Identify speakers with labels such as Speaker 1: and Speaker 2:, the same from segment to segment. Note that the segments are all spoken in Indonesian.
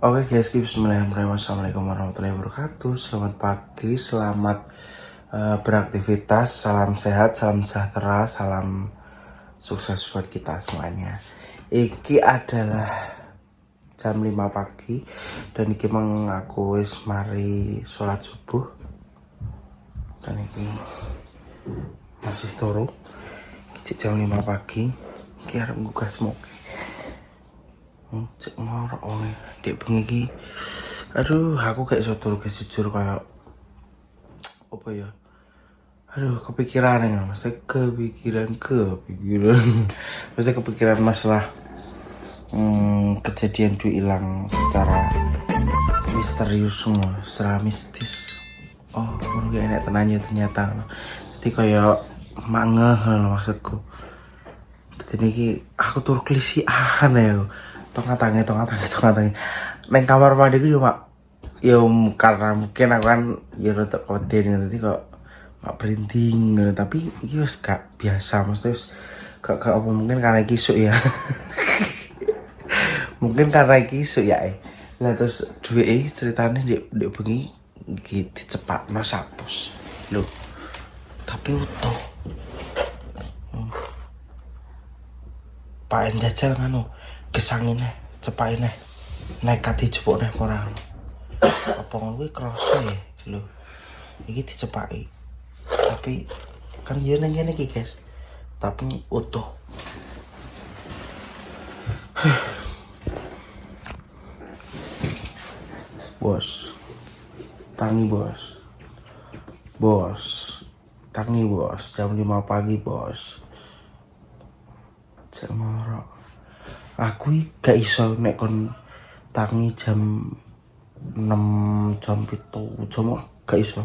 Speaker 1: Oke guys, bismillahirrahmanirrahim. Assalamualaikum warahmatullahi wabarakatuh. Selamat pagi, selamat beraktivitas. Salam sehat, salam sejahtera, salam sukses buat kita semuanya. Iki adalah jam 5 pagi dan iki aku wis mari sholat subuh. Dan iki masih turu. Iki jam 5 pagi. Iki arep ngugah smoke. Cek ngorok oleh dek bengi iki. Aduh, aku kayak sotor guys, jujur kayak apa ya? Aduh, kepikiran ya, maksudnya kepikiran. Maksudnya kepikiran masalah kejadian Dwi hilang secara misterius semua, secara mistis. Oh, mungkin enak tenanya ternyata. Jadi kayak mangeh loh maksudku. Jadi aku tur klisiahan ya. Tongatangi. Neng kamar mandi ku cuma ya karena mungkin aku kan ya rotok khawatir nanti kok mak berhenti tapi ini wis gak biasa maksudnya gak apa mungkin karena kisuk ya. Mungkin karena kisuk ya nah terus duwe ceritanya di bengi gitu cepat no 100 loh tapi utuh Pak jajal nganu gesangin cepain nekat dijupuk orang apa ngono kroso ya lho iki dicepaki tapi kan ya nang ngene iki guys tapi utuh. Bos tangi bos tangi bos jam 5 pagi bos cek ngorok aku gak iso nek kon tangi jam 6 jam 7 jam gak iso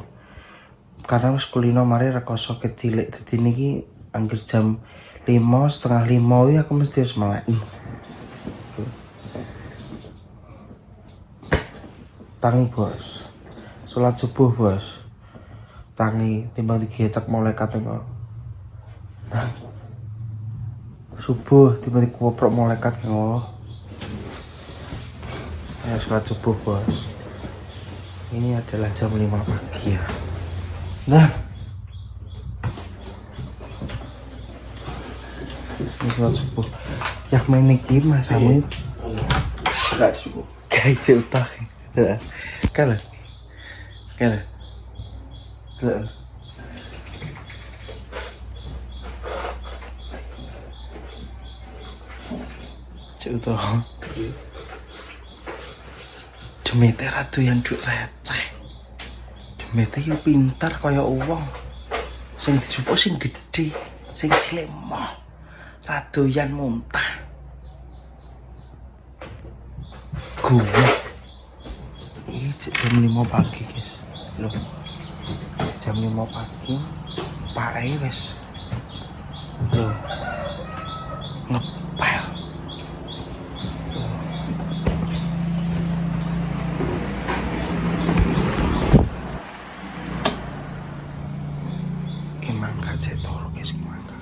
Speaker 1: karena wis kulino mari rekoso kecilik dadi niki anggere jam 5:30 ya aku mesti wis melek. Tangi bos salat subuh bos tangi timbang digecek malaikat kok nah subuh tiba-tiba kuoprok malaikat ke Allah. Ya sholat subuh bos. Ini adalah jam 5 pagi ya. Nah, ini sholat subuh. Ya main iki masamu. Gak cukup. Gak cetak. Kalah. Utuh Demete ratu yang duit receh Demete yang pintar kaya uang sing dijupuk sing gede sing cilik moh ratu yang muntah gue ini jam 5 pagi guys loh jam 5 pagi Pak wes loh ngepel mangga cetor guys mangga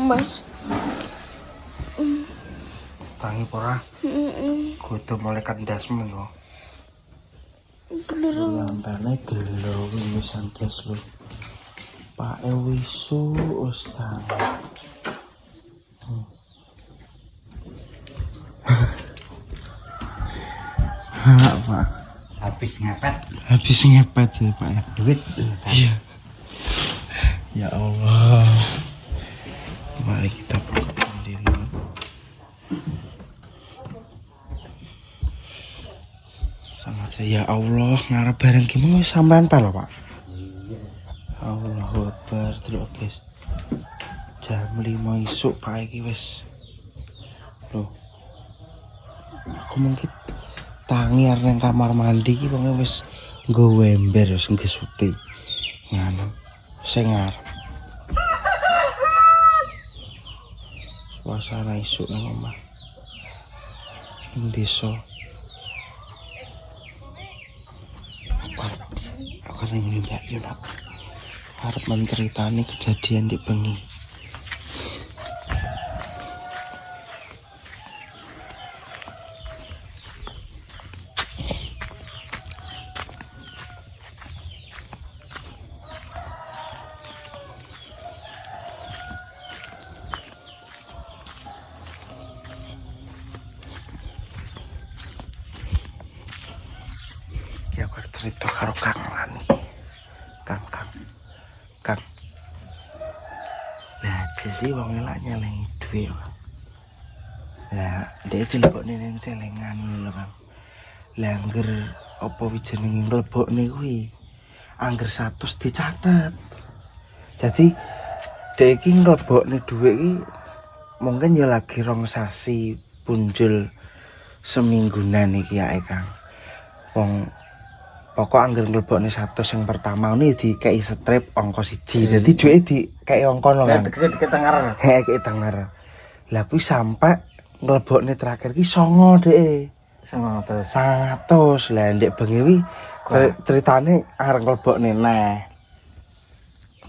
Speaker 2: Mas
Speaker 1: tangi pora kudu malaikat dasmen kok lampane gelo wisan guys lho Pak wisu ustaz Pak
Speaker 3: habis ngepet
Speaker 1: ya Pak ya
Speaker 3: duit
Speaker 1: iya ya Allah mari kita buka diri sama saya ya Allah ngarep bareng gimana sampean pak Pak Allahu Akbar terus guys jam 5 isuk Pak iki wis loh aku mungkin tangi nang kamar mandi iki wong wis nggo ember wis ngesuti ngono sing ngarep suasana isuk nang omah ing desa. Aku ning Mbak Yun arep menceritani kejadian di bengi. Ya aku cerita karo Kang Lani. Kang. Lah sih wong elak nyeleng duwe. Lah dhek dilebokne ning celengan lho Kang. Lah angger apa wijenenge nglebokne kuwi angger 100 dicatet. Jadi dhek iki nglebokne dhuwit iki mungkin ya lagi 2 sasi punjul seminggunan iki ae Kang. Wong pokok angger nglebokne 100 yang pertama ini dikei strip angka 1. Dadi duwike dikei angka lho Kang.
Speaker 2: Dikit tenger.
Speaker 1: Heeh, dikei tenger. Lah kuwi sampe nglebokne terakhir ki 9 dhek. 100. Lah ndek bengi kuwi ceritane arep nglebokne neh.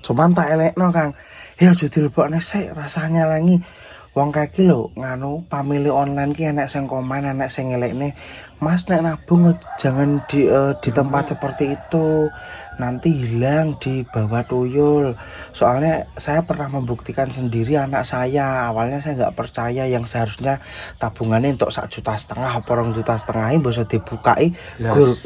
Speaker 1: Cuman tak elekno Kang. Ya aja dilebokne sik, rasanya nyelengi. Wong kaki lho nganu pamilih online ki enek sing komen, enek sing ngelekne. Mas nek nabung jangan di tempat seperti itu. Nanti hilang di bawah tuyul. Soalnya saya pernah membuktikan sendiri anak saya. Awalnya saya nggak percaya yang seharusnya tabungannya untuk 1,5 juta apa 2,5 juta ini bisa dibukai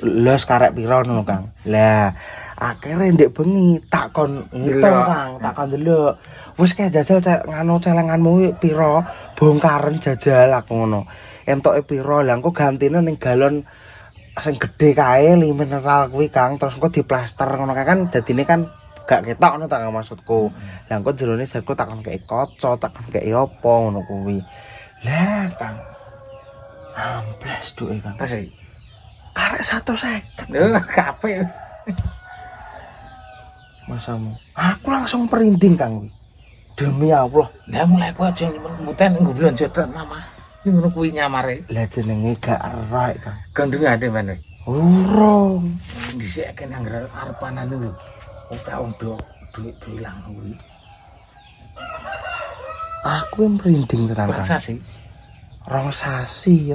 Speaker 1: los karek piro ngono Kang. Lah akhirnya ndek bengi takon ngitung Kang, takon delok. Wis kae jajal nganu celenganmu piro, bongkaren jajal aku ngono. Entoke piro, lah engko gantine ning galon sing gedhe kae li mineral kuwi Kang, terus engko diplaster ngono kae kan dadine kan gak ketok ngono ta maksudku. Lah engko jerone jarku takon kei kaca, takon kei apa ngono kuwi. Lah Kang. Amplas duke Kang.
Speaker 2: Terus
Speaker 1: Karek 150.
Speaker 2: lho kabeh.
Speaker 1: Masamu. Aku langsung perinding Kang. Demi Allah.
Speaker 2: Lah mulai ku aja muten nggo blonjo tok mama. Iki ngono kuwi nyamare.
Speaker 1: Lah jenenge gak erak Kang.
Speaker 2: Gandenge ade meneh.
Speaker 1: Urung.
Speaker 2: Dhisik kene anggar arepanan lho. Ora ondo duit ilang kuwi.
Speaker 1: Aku merinding tenan Kang.
Speaker 2: Rasa sih.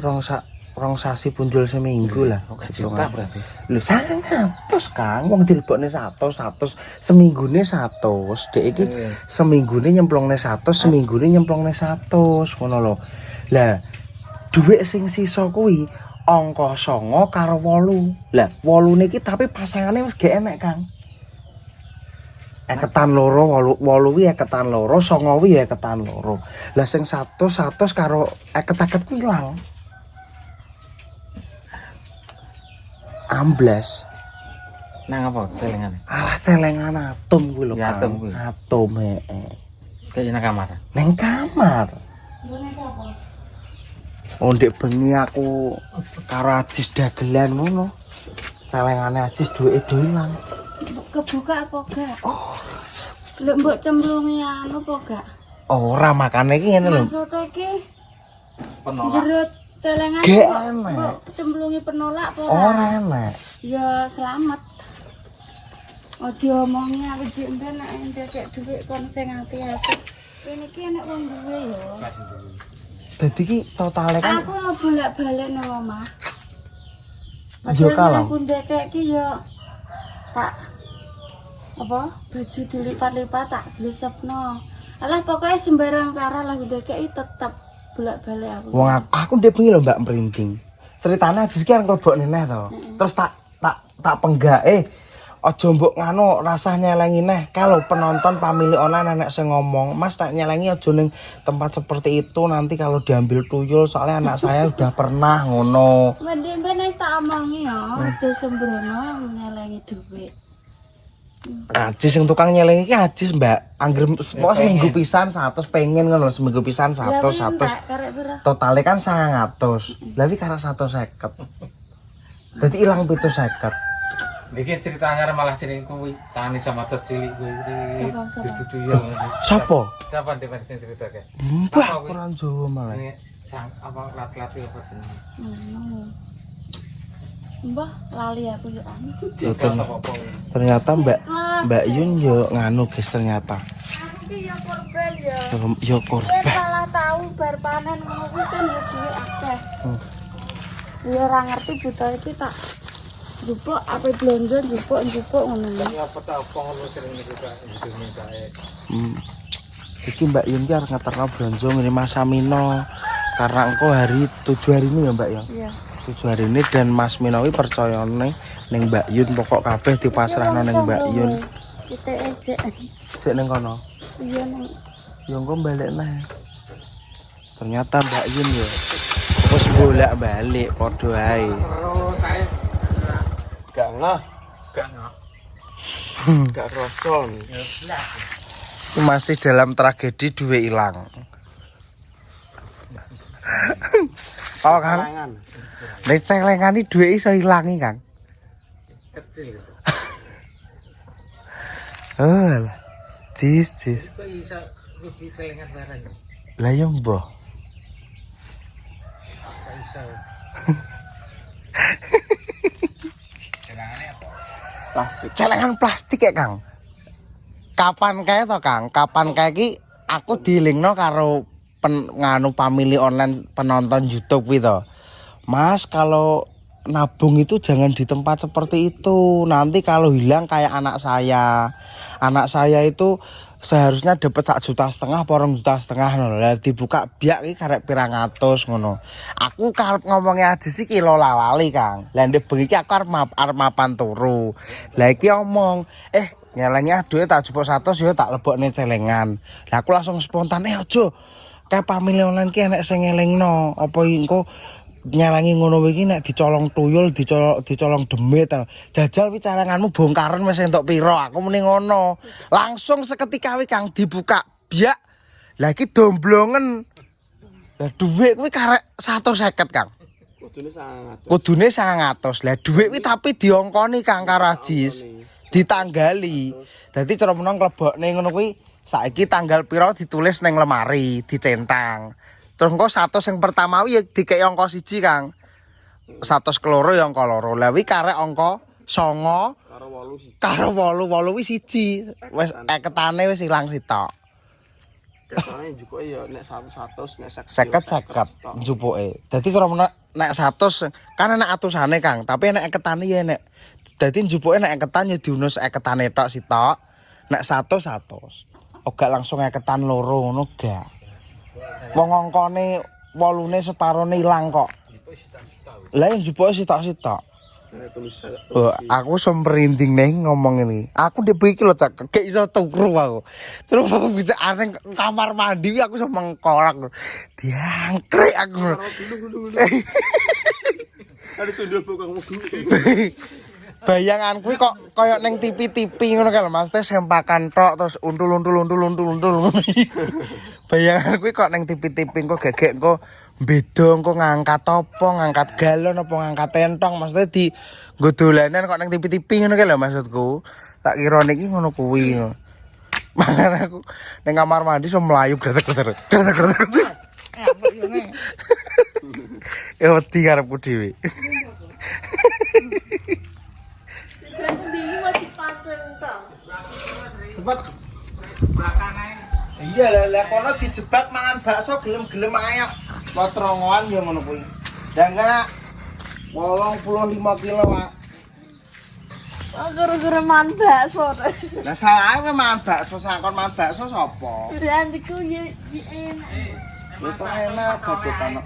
Speaker 1: Rong sasi punjul seminggu lah.
Speaker 2: 2 juta berarti.
Speaker 1: Lho 100 Kang, wong dilebokne 100 seminggune 100. Dek iki seminggune nyemplungne 100, seminggune nyemplungne 100 ngono lho. Lah dhuwit sing sisa kuwi angka 9 karo 8. Lah 8 iki tapi pasangane wis gak enek Kang. Eketan loro 8 kuwi eketan loro, 9 kuwi eketan loro. Lah sing 100 karo eket-eket kuwi ilang. Amblas.
Speaker 2: Nang apa celengane?
Speaker 1: Alah celengan atom kuwi lho.
Speaker 2: Ya,
Speaker 1: Kang.
Speaker 2: atom kuwi.
Speaker 1: Atom heeh.
Speaker 2: Kayak nang kamar.
Speaker 1: Neng kamar. Oh ndek bengi aku karo Ajis dagelan ngono. Celengane Ajis duwike dolan.
Speaker 3: Kebuka apa gak? Lek mbok cemplungi anu apa gak?
Speaker 1: Ora makane iki ngene lho.
Speaker 3: Maksudnya iki
Speaker 2: Penolak.
Speaker 3: jero celengan
Speaker 1: Gak
Speaker 3: mbok
Speaker 1: enak.
Speaker 3: cemplungi penolak apa
Speaker 1: Ora enak.
Speaker 3: Ya selamat. Oh diomongi awake dhewe mbek nek entek dhuwit kon sing ati-ati. Kene iki enek wong duwe ya.
Speaker 1: Dadi iki totale kan
Speaker 3: Aku mau bolak-balik nang omah.
Speaker 1: yo kalau.
Speaker 3: Aku ndekek iki ya tak apa baju dilipat-lipat tak dilisepno. Alah pokoknya sembarang cara lah ndekek tetep bolak-balik aku.
Speaker 1: Wong aku ndek bengi lho Mbak merinding. Ceritane Ajis ki arep nglebokne neh to. Terus tak penggak aja mbok nganu rasah nyelengi neh. Kalau penonton pamilih online anak sing ngomong, "Mas tak nyelengi aja ning tempat seperti itu nanti kalau diambil tuyul soalnya anak saya sudah pernah ngono."
Speaker 3: Ben wis tak omongi ya, aja sembrono nyelengi dhuwit.
Speaker 1: Ajis sing tukang nyelengi ki Ajis Mbak. Angger pokoknya seminggu pisan 100 pengen ngono seminggu pisan 100
Speaker 3: Karek pira?
Speaker 1: Totale kan 900. Lah wi karo 150. Dadi ilang 750.
Speaker 2: Iki ceritanya malah jeneng kuwi tani sama tot cilik kuwi.
Speaker 3: Siapa?
Speaker 2: Dudu yo.
Speaker 1: Sopo?
Speaker 2: Siapa ndek sing cerita kae?
Speaker 1: Mbah orang Jawa malah.
Speaker 2: sang apa lat-lat apa jenenge.
Speaker 3: Mbah lali aku yo an.
Speaker 1: Ternyata Mbak Yun yo nganu guys ternyata.
Speaker 3: Aku ki yo korban ya.
Speaker 1: Yo
Speaker 3: Ben
Speaker 1: korban.
Speaker 3: salah tahu bar panen ngono kuwi kan yo duwe akeh. Ya ora ngerti buta iki tak jupuk apa blonjo jupuk ngono.
Speaker 2: Ya apa ta apa ngono sering niku Kak Indonesia kae.
Speaker 1: Iki Mbak Yun ki arep ngeterno blonjo ngene Mas Amino. Karena engko hari 7 hari ini ya Mbak ya.
Speaker 3: Iya.
Speaker 1: 7 hari ini dan Mas Minawi percayane ning Mbak Yun pokok kabeh dipasrahno ning Mbak Yun.
Speaker 3: Kita ejek.
Speaker 1: Sik ning kono.
Speaker 3: Iya ning.
Speaker 1: Yo engko balik neh. Ternyata Mbak Yun ya wis bolak-balik padha ae.
Speaker 2: Terus saya
Speaker 1: Gak ngeh,
Speaker 2: gak ngok.
Speaker 1: gak roson.
Speaker 2: Ya lah.
Speaker 1: Masih dalam tragedi duit hilang. Oh kan? Nek celengan iki duit iso ilangi kan?
Speaker 2: Kecil gitu.
Speaker 1: Oh. Cis.
Speaker 2: Kok iso lebih selengan barang.
Speaker 1: Lah ya mbah.
Speaker 2: Kok iso. Celengane apa?
Speaker 1: Plastik. Celengan plastik ya, Kang. Kapan kae to, Kang? Kapan kae iki aku dilingno karo nganu pamili online penonton YouTube kuwi to. Mas, kalau nabung itu jangan di tempat seperti itu. Nanti kalau hilang kayak anak saya. Anak saya itu seharusnya dapat 1,5 juta, 2,5 juta ngono. Lah dibuka biak iki karek pirang atus ngono. Aku karep ngomongnya aja sih kilo lali, Kang. Lah ndek bengi iki aku arep mapan turu. Lah iki omong, nyelengi duit tak jupuk 100 ya tak lebokne celengan. Lah aku langsung spontan, ojo. Kayak pamili online ki enek sing ngelingno. Apa engko nyelengi ngono iki nek dicolong tuyul, dicolong demit. Jajal wi celenganmu bongkaran wis entuk pira. Aku muni ngono. Langsung seketika wi Kang dibuka biak. Lah iki domblongen. Lah dhuwit kuwi karek 150, Kang. Kudune 900. Lah dhuwit kuwi tapi diongkoni Kang karo Ajis. Ditanggali. Dadi cara menang klebokne ngono kuwi saiki tanggal pira ditulis ning lemari, dicentang. Terus engko 100 yang pertama ya dikek angka 1 Kang. 100 keloro ya angka loro. Lah wi karek angka 9 karo 8 wis 1. Wis eketane wis ilang sitok.
Speaker 4: Ketane jupuke ya nek 100 nek
Speaker 1: 50 jupuke. Dadi cara nek 100 kan enek atusane Kang, tapi nek eketane ya nek dadi jupuke nek eketan ya diunus eketane tok sitok. Nek 100. Oga langsung eketan loro ngono gak. Wong angkane 8ne separone ilang kok. Lah yang jupuke sitok-sitok. Aku semperinding nih ngomong ini. Aku ndek iki lho Cak, gak iso turu aku. Terus aku bisa aneh kamar mandi aku sama mengkolak. Diangkrek aku.
Speaker 4: Ada sundul bokangmu dulu.
Speaker 1: Bayangan kuwi kok koyo ning TV-TV ngono kan Mas, sempakan tok terus untul. Bayangan kuwi kok ning TV-TV kok gegek kok beda kok ngangkat apa, ngangkat galon apa ngangkat entong, maksudnya di nggo dolanan kok ning TV-TV ngono kan lho maksudku. Tak kira niki ngono kuwi. Makane aku ning kamar mandi iso mlayu gretek-gretek. Wedi karepku dhewe. Cepet. Iya lah kono dijebak mangan bakso gelem-gelem ae. Lotrongoan ya ngono kuwi. Lah enggak 85 kilo, Pak.
Speaker 3: Gara-gara mangan bakso.
Speaker 1: Lah salah ae mangan bakso, sangkon mangan bakso sapa?
Speaker 3: Randiku ya enak.
Speaker 1: Itu enak badhe kono.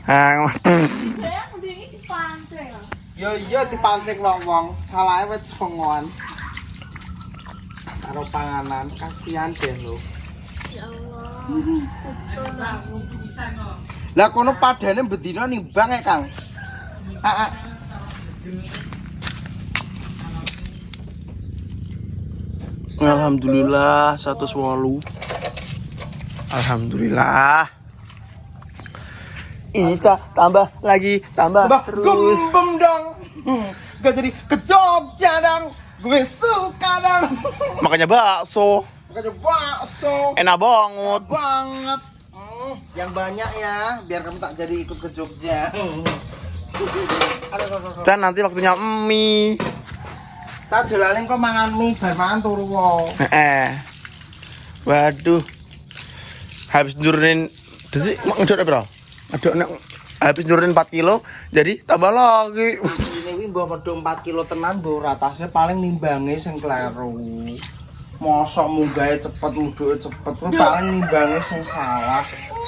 Speaker 3: Saya mendingi dipancing.
Speaker 1: Yo iya dipancing wong-wong. Salah ae wis rongoan. Karo panganan kasihan deh lho.
Speaker 3: Ya Allah.
Speaker 1: Lah kono padane bedino nimbang ya, Kang.
Speaker 4: Alhamdulillah 108. Alhamdulillah. Ini tambah lagi tambah terus.
Speaker 1: Gembem dong. Gak jadi ke Jogja dong. Gue suka dong.
Speaker 4: Makanya bakso
Speaker 1: Makanya bakso
Speaker 4: enak banget.
Speaker 1: banget. Yang banyak ya, biar kamu tak jadi ikut ke Jogja.
Speaker 4: Can nanti waktunya mie.
Speaker 1: Cak jelaling kok mangan mie, bar mangan turu wae.
Speaker 4: Waduh. Habis nurunin jadi ngedot berapa? Aduk nek habis nurunin 4 kilo jadi tambah lagi.
Speaker 1: Ini wi mbok medhung 4 kilo tenan mbok ratasnya paling nimbange sing kleru. Mosok munggahe cepet muduke cepet kuwi paling nimbange sing salah.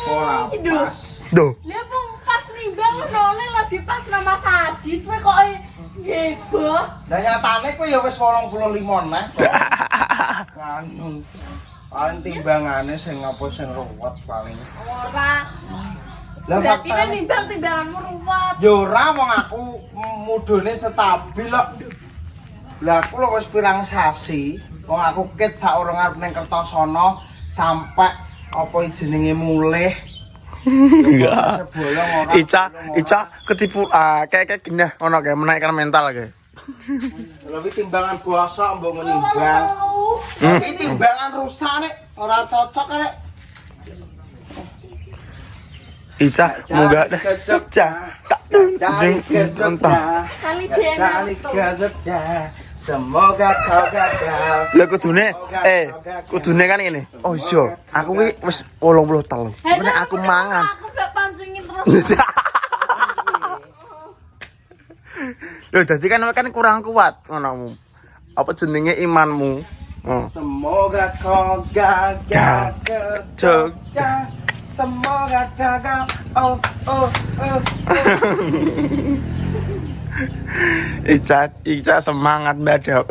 Speaker 1: Ora pas.
Speaker 4: Duh.
Speaker 3: Lah wong pas nimbang ngono lagi pas nama sajis kowe kok heboh.
Speaker 1: Lah nyatane kowe ya wis 85 neh kok. Nganu. Paling timbangane sing apa sing ruwet paling.
Speaker 3: Ora.
Speaker 1: Lah
Speaker 3: Berarti kan
Speaker 1: faktane
Speaker 3: nimbang timbanganmu ruwet.
Speaker 1: ya ora wong aku mudune stabil kok. Lah aku lho wis pirang sasi, wong aku ket sak urung arep ning Kertosono sampai apa jenenge mulih.
Speaker 4: Enggak. Ica ketipu kayak gini ono kayak menaikkan mental kayak.
Speaker 1: Lebih timbangan bosok mbok menimbang. Tapi timbangan rusak nek ora cocok nek.
Speaker 4: Ica moga
Speaker 1: ke Jogja.
Speaker 4: tak
Speaker 1: Cari ke Jogja.
Speaker 3: Kali
Speaker 1: Cari ke Jogja. Semoga kau gagal.
Speaker 4: Lah kudune kan ini. Oh iya, aku ki wis 83. Nek aku mangan.
Speaker 3: Aku gak pancingin terus.
Speaker 4: Lho dadi kan kurang kuat ngono. Apa jenenge imanmu? Oh.
Speaker 1: Semoga kau gagal ke Jogja. Semoga gagal. Oh.
Speaker 4: Ica semangat badok.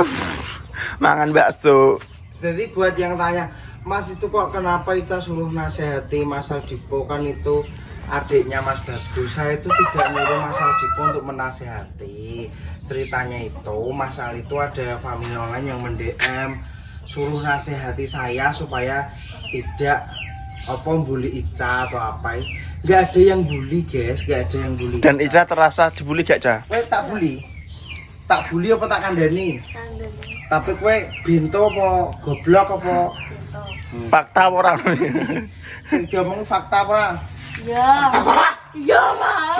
Speaker 4: Mangan bakso.
Speaker 1: Jadi buat yang tanya, Mas itu kok kenapa Ica suruh nasihati Mas Aldipo, kan itu adiknya Mas Bagus. Saya itu tidak nyuruh Mas Aldipo untuk menasihati. Ceritanya itu Mas Al itu ada family online yang mendm suruh nasihati saya supaya tidak apa bully Ica atau apa. Nggak ada yang bully guys, nggak ada yang bully.
Speaker 4: Dan Ica terasa dibully gak, Ca?
Speaker 1: Kowe tak bully? Tak bully apa tak kandani? Tapi kowe bento apa goblok apa?
Speaker 4: Fakta ora.
Speaker 1: Sing diomong fakta apa ora?
Speaker 3: Ya. Ya mau.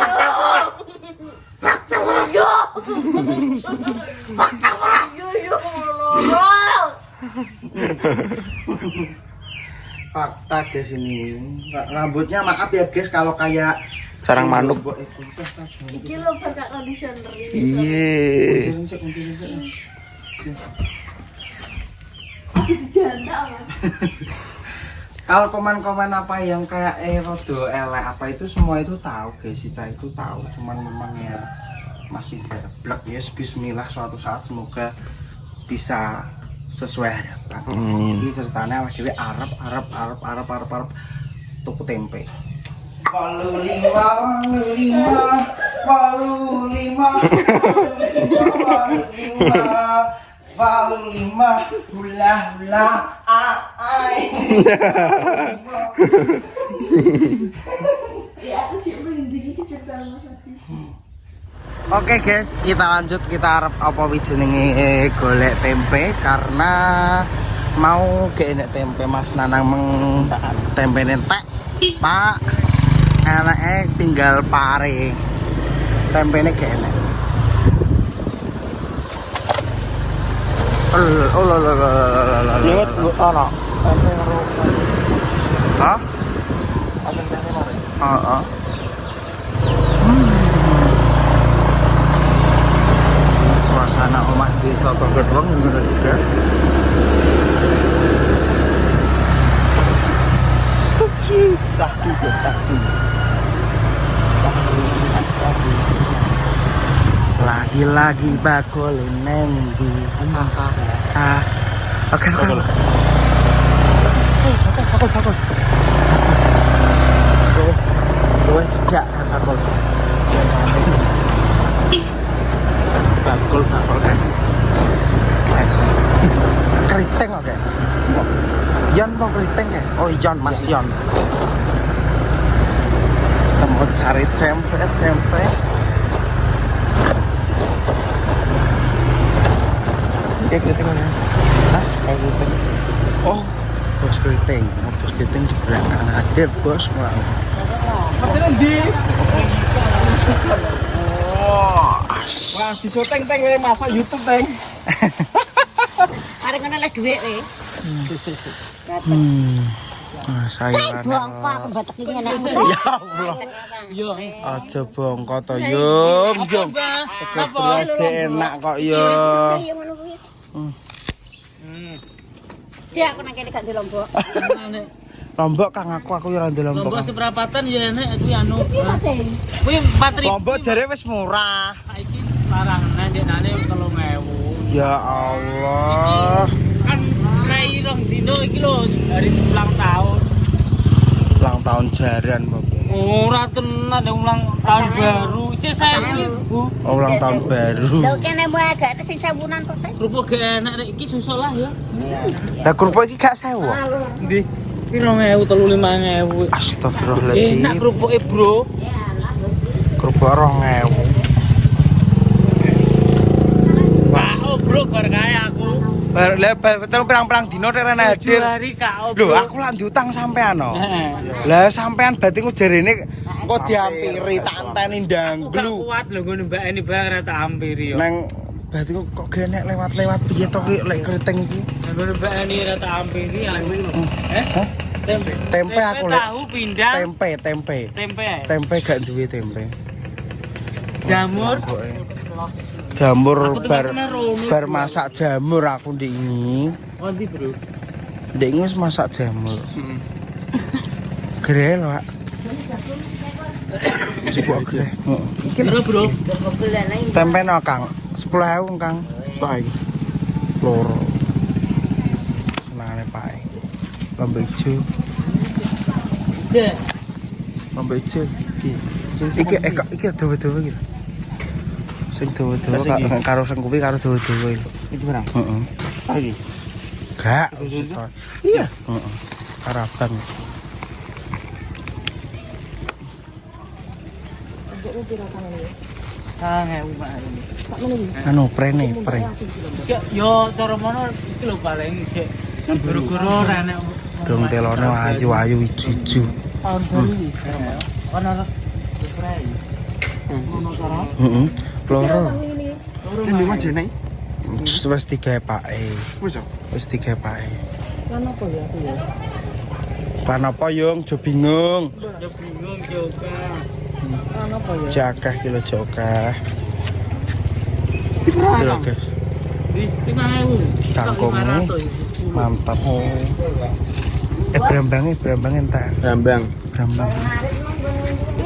Speaker 3: Fakta ora. Ya. Fakta ora. Yo.
Speaker 1: Fakta guys ini. Rambutnya maaf ya guys kalau kayak
Speaker 4: Sarang manuk.
Speaker 3: Iki lho bakal conditioner ini.
Speaker 4: Iya.
Speaker 3: Janda.
Speaker 1: Kalau komen-komen apa yang kayak rodo elek apa itu semua itu tahu guys, Ica itu tahu, cuman memang ya masih gablek ya. Bismillah suatu saat semoga bisa sesuai harapan. Ini ceritanya lagi Arab tuku tempe. Walu lima hula ai.
Speaker 3: Ya aku sih merinding iki cerita
Speaker 1: Oke guys, kita lanjut, kita arep apa jenenge golek tempe karena mau enek tempe Mas Nanang tempe entek. Pak, anaknya tinggal pare. Tempene enek.
Speaker 4: Lihat ono.
Speaker 1: Hah? Suasana omah desa Gedhong ngono iki. Sakti. Lagi-lagi bakul neng di Oke. Gue cedak bakul. Bakul kan. Keriting oke. Yon mau keriting ya? Oh Yon, Mas Yon. Kita mau cari tempe. Kayak keriting mana? Hah? Kayak keriting. Oh bos keriting di belakang hadir bos mau.
Speaker 2: Wah, di syuting teng we masuk YouTube teng.
Speaker 3: Arek ngene lek dhuwit we.
Speaker 1: Sayuran.
Speaker 3: Bongko aku batek iki enak.
Speaker 1: Ya Allah.
Speaker 2: Yo.
Speaker 1: Aja bongko to, Yung. Beras enak kok, Yung.
Speaker 3: Dia aku nang kene gak di Lombok.
Speaker 1: Lombok kang aku ya ora ndek Lombok.
Speaker 2: Lombok seberapatan ya enak kuwi anu.
Speaker 3: Iki
Speaker 2: Kuwi 4.000.
Speaker 1: Lombok jare wis murah.
Speaker 2: Saiki larang nek nane 3.000.
Speaker 1: Ya Allah.
Speaker 2: Kan rai rong dino iki lho hari ulang tahun.
Speaker 1: Ulang tahun jaran, Bob.
Speaker 2: Ora tenan ulang tahun baru. Cek 1.000.
Speaker 1: Oh, ulang tahun baru.
Speaker 3: lho kene mau agak sing sawunan kok teh.
Speaker 2: Kerupuk gak enak rek iki susah lah ya.
Speaker 1: Lah kerupuk iki gak sewa.
Speaker 2: Ndi? Iki 2.000 3.000.
Speaker 1: Astagfirullahaladzim.
Speaker 2: Enak kerupuke, Bro.
Speaker 1: Kerupuk 2.000.
Speaker 2: Kak, Bro, bar kae aku.
Speaker 1: Lah pirang-pirang dino rek rene
Speaker 2: 7
Speaker 1: hadir.
Speaker 2: hari Kak,
Speaker 1: Lho,
Speaker 2: Bro.
Speaker 1: aku lak diutang sampean no.
Speaker 2: Heeh.
Speaker 1: Lah sampean batin jarene kok diampiri tak enteni
Speaker 2: Aku gak
Speaker 1: ndanglu.
Speaker 2: kuat lho ngono mbak ini barang rata hampir yo.
Speaker 1: Nang batin kok genek lewat-lewat piye to ki lek keriting iki.
Speaker 2: Ngono mbak ini rata hampir ya.
Speaker 1: Hah?
Speaker 2: Tempe.
Speaker 1: Tempe aku lek
Speaker 2: tahu pindang.
Speaker 1: tempe.
Speaker 2: Tempe ae.
Speaker 1: Tempe gak duwe tempe.
Speaker 2: Jamur.
Speaker 1: Jamur
Speaker 2: Aku tuh
Speaker 1: bar
Speaker 2: makannya rono,
Speaker 1: bar
Speaker 2: Bro.
Speaker 1: masak jamur aku ndek ini.
Speaker 2: Nanti, Bro.
Speaker 1: Ndek ini wis masak jamur. Gere lho, Pak. Cukup gere. Iki lho.
Speaker 2: Bro,
Speaker 1: Tempe no, Kang. 10.000, Kang. Pak iki. Loro. Senengane Pak. Lambe ijo.
Speaker 2: Dek.
Speaker 1: Lambe ijo. Iki dawa-dawa iki. Sing dawa-dawa karo sing kuwi karo dawa-dawa iki.
Speaker 2: Itu berang.
Speaker 1: Heeh.
Speaker 2: Lagi.
Speaker 1: Gak. Iya. Heeh. Karo abang. Anu pre.
Speaker 2: Yo cara mono iki lho paling cek guru-guru rene.
Speaker 1: Dong telone ayu-ayu ijo-ijo.
Speaker 2: Tahun baru iki. Ono spray. Ono cara.
Speaker 1: Heeh. Loro.
Speaker 2: Ini mas jeneng.
Speaker 1: Wis digawe pake. Wis digawe pake.
Speaker 3: Lan apa ya aku ya?
Speaker 1: Lan apa Yung? Jo bingung.
Speaker 2: Yo bingung juga.
Speaker 3: Lan apa ya?
Speaker 1: Jakah kilo jokah. Terus guys,
Speaker 2: Di 5.000.
Speaker 1: Kangkungnya mantap. Berambang entak. Berambang.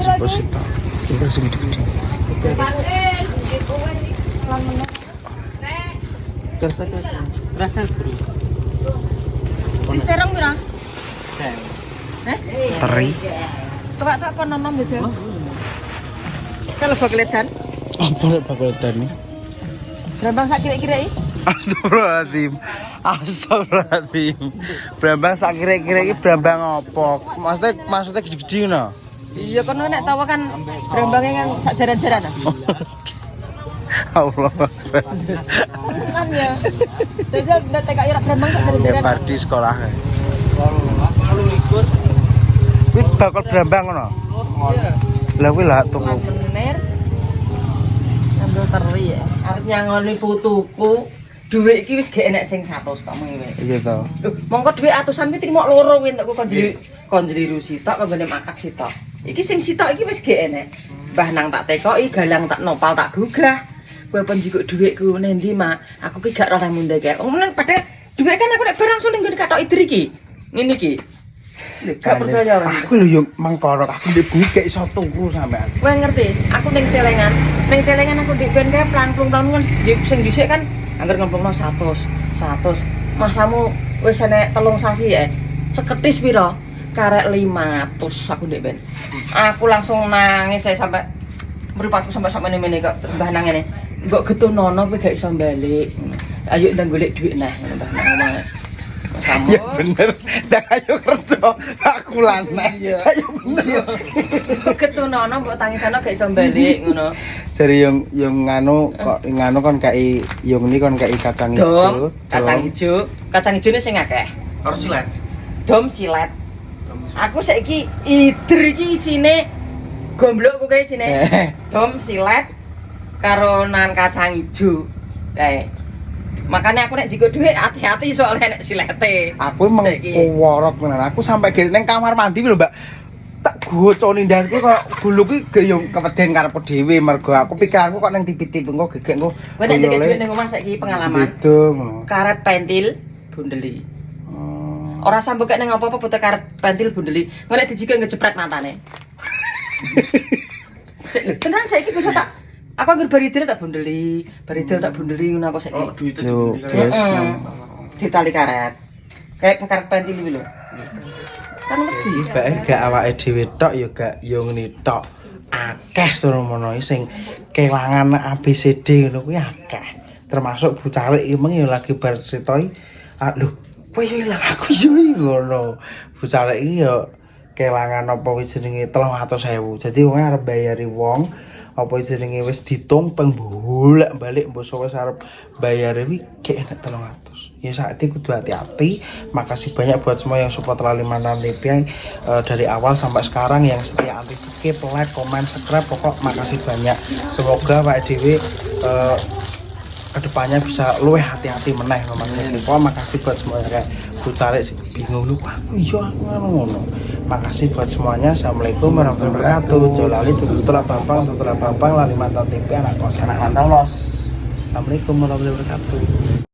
Speaker 1: Coba sih tak. Coba sing gede-gede.
Speaker 2: Rasa bro.
Speaker 3: Wis terong pira?
Speaker 1: Teri.
Speaker 3: Coba tak apa nonom aja. Kalau bagledan,
Speaker 1: Apa nek bakal tani?
Speaker 3: berambang sak kira-kira iki.
Speaker 1: Astagfirullahaladzim. Berambang sak kira-kira iki berambang apa? Maksudnya gede-gede ngono.
Speaker 3: Iya kono nek tawa kan berambangnya kan sak jaran-jaran.
Speaker 1: Allah.
Speaker 3: Kan ya. Jadi nek TK ora berambang sak
Speaker 1: Ya
Speaker 3: jaran-jaran.
Speaker 1: bar di sekolah. Kuwi bakal berambang ngono. Lah kuwi lah tuku.
Speaker 3: Bener. Ambil teri ya.
Speaker 5: Arep nyangoni putuku, dhuwit iki wis gak enek sing 100 tok mengewe.
Speaker 1: Iya to.
Speaker 5: Mongko dhuwit atusan kuwi trimo loro kuwi entuk konjeli sitok kanggone matak sitok. Iki sing sitok iki wis gak enek. Mbah nang tak tekoki, galang tak nopal tak gugah. Kowe pun jikuk dhuwitku nendi, Mak? Aku ki gak ora mundhake. Omong padahal dhuwit kan aku nek barang suling nggon katok idri iki. Ngene iki. Gak percaya ora.
Speaker 1: Aku lho yo mangkorok aku ndek bumi gak iso tuku sampean.
Speaker 5: Kowe ngerti, aku ning celengan. Ning celengan aku ndek ben kae plangplung-plangplung sing dhisik kan angger ngemplungno 100. Masamu wis enek 3 sasi ya. Ceketis pira? Karek 500 aku ndek ben. Aku langsung nangis saya sampai mripatku sampai mene kok mbah nang ngene. Mbok getunono kowe gak iso balik. Ayo ndang golek dhuwit nah, mbah nang ngomong.
Speaker 1: Ya bener. Dak ayo kerja aku lanang. Ayo bener.
Speaker 5: Ketunono mbok tangisana gak iso balik ngono.
Speaker 1: Jare yang nganu kok nganu kon kai yang ini kon kai kacang
Speaker 5: Dong,
Speaker 1: ijo.
Speaker 5: kacang ijo. Kacang ijone sing akeh.
Speaker 2: Harus silet.
Speaker 5: dom silet. Aku saiki ider iki isine gomblokku kae isine. Dom silet karo nan kacang ijo. Kae. Makanya aku nek jigo dhuwit hati-hati soalnya nek silete.
Speaker 4: Aku emang kuworok tenan. Aku sampai ning kamar mandi lho, Mbak. Tak goconi ndas ku kok gulu ki yo keweden karep dhewe mergo aku pikiranku kok ning tipi-tipi engko gegek engko.
Speaker 5: Kowe nek dikek dhuwit ning omah saiki pengalaman.
Speaker 4: Gitu ngono.
Speaker 5: Karet pentil bundeli. Ora sambok nek ning apa-apa puter karet pentil bundeli. Ngono nek dijike ngejepret matane. Sik lho, tenan saiki bisa tak aku anggere baridel tak bundeli, baridel tak bundeli ngono aku saiki.
Speaker 2: duitnya
Speaker 4: Yo, terus
Speaker 5: Ditali karet. Kayak karet pentil iki lho. Kan wedi.
Speaker 1: Bae gak awake dhewe tok ya gak yo ngene tok. Akeh semono sing kelangan ABCD ngono kuwi akeh. Termasuk Bu Carik iki meng yo lagi bar critoi. Lho, kowe yo ilang aku yo ngono. Bu Carik iki yo kelangan apa kuwi jenenge 300.000. Jadi wong arep bayari wong apa jenenge wis ditung bolak-balik mbok wis arep bayar iki gek enek 300. Ya saat itu kudu hati-hati. Makasih banyak buat semua yang support Lalimanan TV dari awal sampai sekarang yang setia anti skip, like, komen, subscribe. Pokok makasih banyak. Semoga Pak Dewi kedepannya bisa luwih hati-hati meneh ngomongnya. Makasih buat semuanya kayak Bu Carik bingung lu. Iya ngono. Makasih buat semuanya. Assalamualaikum warahmatullahi wabarakatuh. Jolali tutulah Bambang Lalimanan TV anak kos anak rantau los. Assalamualaikum warahmatullahi wabarakatuh.